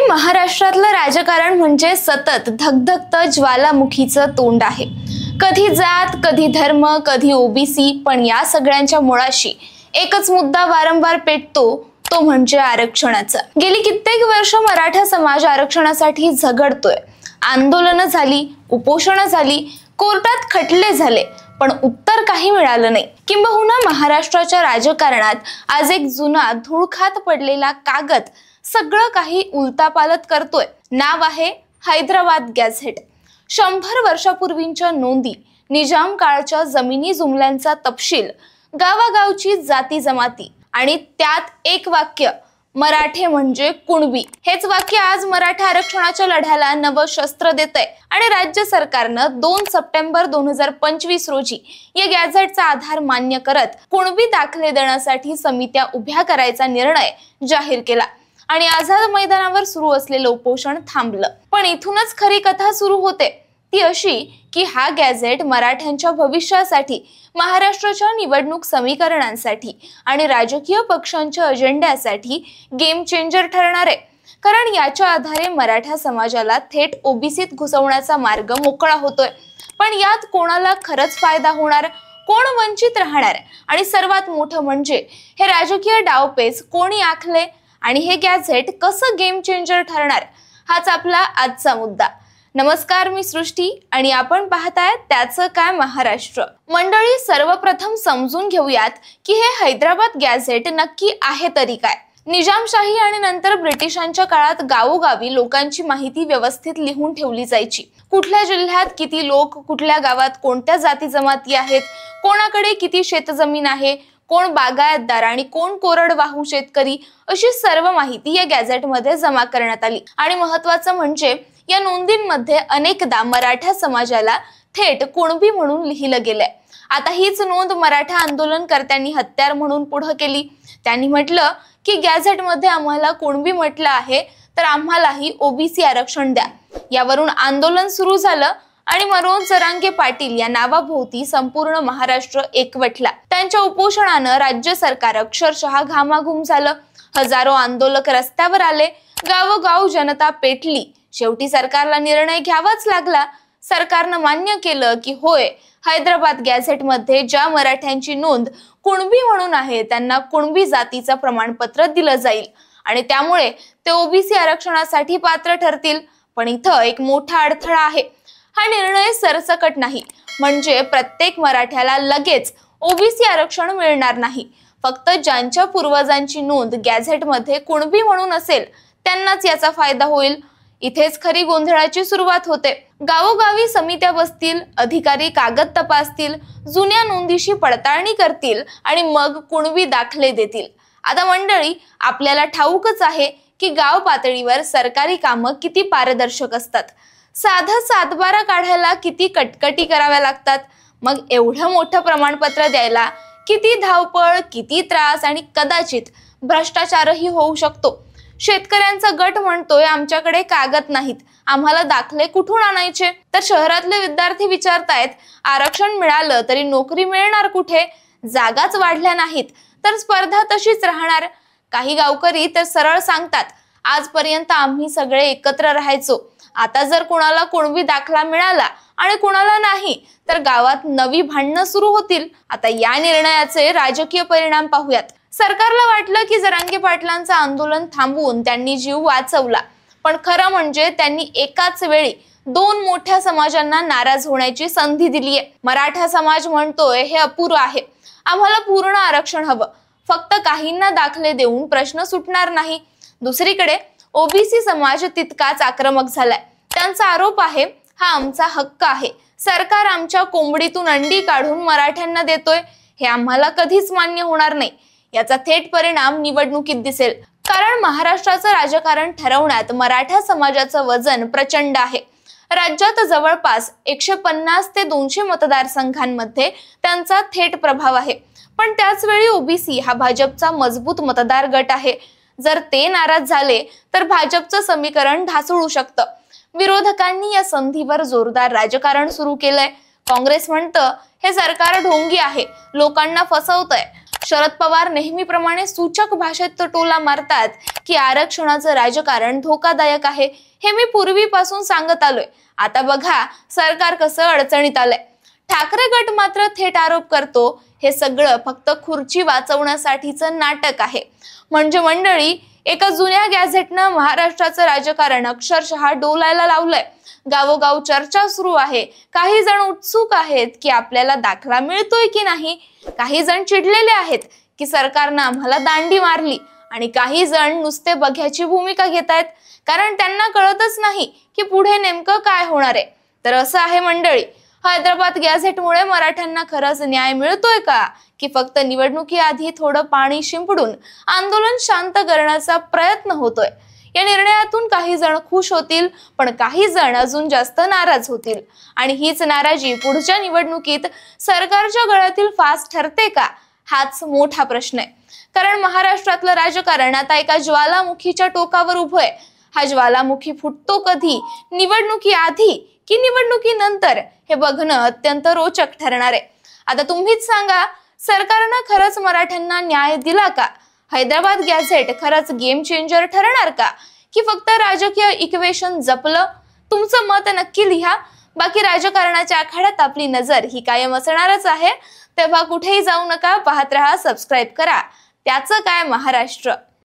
महाराष्ट्रातलं राजकारण म्हणजे सतत धगधगतं ज्वालामुखीचं तोंड आहे। कधी जात, कधी धर्म, कधी ओबीसी, पण या सगळ्यांच्या मुळाशी एकच मुद्दा वारंवार पेटतो, तो म्हणजे आरक्षणाचा। गेली कित्येक वर्ष मराठा समाज आरक्षणासाठी झगडतोय। आंदोलनं झाली, उपोषणं झाली, कोर्टात खटले झाले, पण उत्तर काही मिळालं नाही। किंबहुना महाराष्ट्राच्या राजकारणात आज एक जुना धूळखात पडलेला कागद सगळं काही उलतापालत करतोय। नाव आहे हैदराबाद गॅझेट। 100 वर्षापूर्वींच्या नोंदी, निजाम काळच्या जमिनी जुमल्यांचा तपशील, गावागावची जाती जमाती आणि त्यात एक वाक्य, मराठे म्हणजे कुणबी। हेच वाक्य आज मराठा आरक्षणाच्या लढ्याला नवं शस्त्र देतंय आणि राज्य सरकारनं 2 सप्टेंबर 2025 रोजी या गॅझेटचा आधार मान्य करत कुणबी दाखले देण्यासाठी समित्या उभ्या करायचा निर्णय जाहीर केला आणि आझाद मैदानावर सुरू असलेलं उपोषण थांबलं। पण इथूनच खरी कथा सुरू होते, ती अशी की हा गॅझेट मराठ्यांच्या भविष्यासाठी, महाराष्ट्राच्या निवडणूक समीकरणांसाठी आणि राजकीय पक्षांच्या अजेंड्यासाठी गेम चेंजर ठरणार आहे। कारण याच्या आधारे मराठा समाजाला थेट ओबीसीत घुसवण्याचा मार्ग मोकळा होतोय। पण यात कोणाला खरंच फायदा होणार, कोण वंचित राहणार आणि सर्वात मोठं म्हणजे हे राजकीय डावपेच कोणी आखले आणि हे गॅझेट कसं गेम चेंजर ठरणार, हाच आपला आजचा मुद्दा। नमस्कार, मी सृष्टी आणि आपण पाहताय त्याचं काय महाराष्ट्र। मंडळी, सर्वप्रथम समजून घेऊयात की हे हैदराबाद गॅझेट नक्की आहे तरी काय। निजामशाही आणि नंतर ब्रिटिशांच्या काळात गावोगावी लोकांची माहिती व्यवस्थित लिहून ठेवली जायची। कुठल्या जिल्ह्यात किती लोक, कुठल्या गावात कोणत्या जाती जमाती आहेत, कोणाकडे किती शेतजमीन आहे, कोण बागायतदार आणि कोण कोरडवाहू शेतकरी, अशी सर्व माहिती या गॅझेटमध्ये जमा करण्यात आली। आणि महत्त्वाचं म्हणजे या नोंदींमध्ये अनेकदा मराठा समाजाला थेट कुणबी म्हणून लिहिलं गेलंय। आता हीच नोंद मराठा आंदोलनकर्त्यांनी हत्यार म्हणून पुढे केली। त्यांनी म्हटलं की गॅझेटमध्ये आम्हाला कुणबी म्हटलं आहे, तर आम्हालाही ओबीसी आरक्षण द्या। यावरून आंदोलन सुरू झालं आणि मनोज जरांगे पाटील या नावाभोवती संपूर्ण महाराष्ट्र एकवटला। त्यांच्या उपोषणानं राज्य सरकार अक्षरशः घामाघूम झालं। हजारो आंदोलक रस्त्यावर आले, गावोगाव जनता पेटली। शेवटी सरकारला निर्णय घ्यावाच लागला। सरकारनं मान्य केलं की होय, हैदराबाद गॅझेटमध्ये ज्या मराठ्यांची नोंद कुणबी म्हणून आहे त्यांना कुणबी जातीचं प्रमाणपत्र दिलं जाईल आणि त्यामुळे ते ओबीसी आरक्षणासाठी पात्र ठरतील। पण इथं एक मोठा अडथळा आहे। हा निर्णय सरसकट नाही, म्हणजे प्रत्येक मराठ्याला लगेच ओबीसी आरक्षण मिळणार नाही। फक्त ज्यांच्या पूर्वजांची नोंद गॅझेटमध्ये कुणबी म्हणून असेल त्यांनाच याचा फायदा होईल। इथेच खरी गोंधळाची सुरुवात होते। गावोगावी समित्या बसतील, अधिकारी कागद तपासतील, जुन्या नोंदीशी पडताळणी करतील आणि मग कुणबी दाखले देतील। आता मंडळी, आपल्याला ठाऊकच आहे की गाव पातळीवर सरकारी कामं किती पारदर्शक असतात। साधं 7/12 काढायला किती कटकटी कराव्या लागतात। मग एवढं मोठं प्रमाणपत्र द्यायला किती धावपळ, किती त्रास आणि कदाचित भ्रष्टाचारही होऊ शकतो। शेतकऱ्यांचा गट म्हणतोय आमच्याकडे कागद नाहीत, आम्हाला दाखले कुठून आणायचे? तर शहरातले विद्यार्थी विचारतायत आरक्षण मिळालं तरी नोकरी मिळणार कुठे? जागाच वाढल्या नाहीत तर स्पर्धा तशीच राहणार। काही गावकरी तर सरळ सांगतात, आजपर्यंत आम्ही सगळे एकत्र राहायचो, आता जर कुणाला कुणबी दाखला मिळाला आणि कुणाला नाही तर गावात नवी भांडणं सुरू होतील। आता या निर्णयाचे राजकीय परिणाम पाहूयात। सरकारला वाटलं की जरांगे पाटलांचं आंदोलन थांबवून त्यांनी जीव वाचवला, पण खरं म्हणजे त्यांनी एकाच वेळी 2 मोठ्या समाजांना नाराज होण्याची संधी दिलीये। मराठा समाज म्हणतोय हे अपुरं आहे, आम्हाला पूर्ण आरक्षण हवं, फक्त काहींना दाखले देऊन प्रश्न सुटणार नाही। दुसरीकडे ओबीसी समाज तितकाच आक्रमक झालाय। त्यांचा आरोप आहे, हा आमचा हक्क आहे, सरकार आमच्या कोंबडीतून अंडी काढून मराठ्यांना देतोय, हे आम्हाला कधीच मान्य होणार नाही। याचा थेट परिणाम निवडणुकीत दिसेल, कारण महाराष्ट्राचं राजकारण ठरवण्यात मराठा समाजाचं वजन प्रचंड आहे। राज्यात जवळपास 150 ते 200 मतदारसंघांमध्ये त्यांचा थेट प्रभाव आहे। पण त्याच वेळी ओबीसी हा भाजपचा मजबूत मतदार गट आहे। जर ते नाराज झाले तर भाजपचं समीकरण ढासळू शकतं। विरोधकांनी या संधीवर जोरदार राजकारण सुरू केलंय। काँग्रेस म्हणतं हे सरकार ढोंगी आहे, लोकांना फसवतंय। शरद पवार नेहमीप्रमाणे सूचक भाषेत टोला मारतात की आरक्षणाचं राजकारण धोकादायक आहे. हे मी पूर्वीपासून सांगत आलोय. आता बघा सरकार कसं अडचणीत आलंय. ठाकरे गट मात्र थेट आरोप करतो हे सगळं फक्त खुर्ची वाचवण्यासाठीचं नाटक आहे. म्हणजे मंडळी, एका जुन्या गॅझेटनं महाराष्ट्राचं राजकारण अक्षरशः डोलायला लावलंय. गावोगाव चर्चा सुरू आहे. काही जण उत्सुक आहेत की आपल्याला दाखला मिळतोय की नाही. काही जण चिडलेले आहेत की सरकारनं आम्हाला दांडी मारली. आणि काही जण नुसते बघ्याची भूमिका घेत आहेत, कारण त्यांना कळतच नाही की पुढे नेमकं काय होणार आहे. तर असं आहे मंडळी, हैदराबाद गॅझेटमुळे मराठ्यांना खरंच न्याय मिळतोय का, की फक्त निवडणुकीआधी थोडं पाणी शिंपडून आंदोलन शांत करण्याचा प्रयत्न होतोय. या निर्णयातून काही जण खुश होतील, पण काही जण अजून जास्त नाराज होतील. आणि हीच नाराजी पुढच्या निवडणुकीत सरकारच्या गळ्यातील फास ठरते का, हाच मोठा प्रश्न आहे. कारण महाराष्ट्रातलं राजकारण आता एका ज्वालामुखीच्या टोकावर उभं आहे. हा ज्वालामुखी फुटतो कधी, निवडणुकी आधी की निवडणुकीनंतर, हे बघणं अत्यंत रोचक ठरणार आहे. आता तुम्हीच सांगा, सरकारनं खरंच मराठ्यांना न्याय दिला का? हैदराबाद गॅझेट खरंच गेम चेंजर ठरणार का, की फक्त राजकीय इक्वेशन जपलं? तुमचं मत नक्की लिहा. बाकी राजकारणाच्या आखाड्यात आपली नजर ही कायम असणारच आहे. तेव्हा कुठेही जाऊ नका, पाहत रहा, सबस्क्राईब करा. त्याचं काय महाराष्ट्र.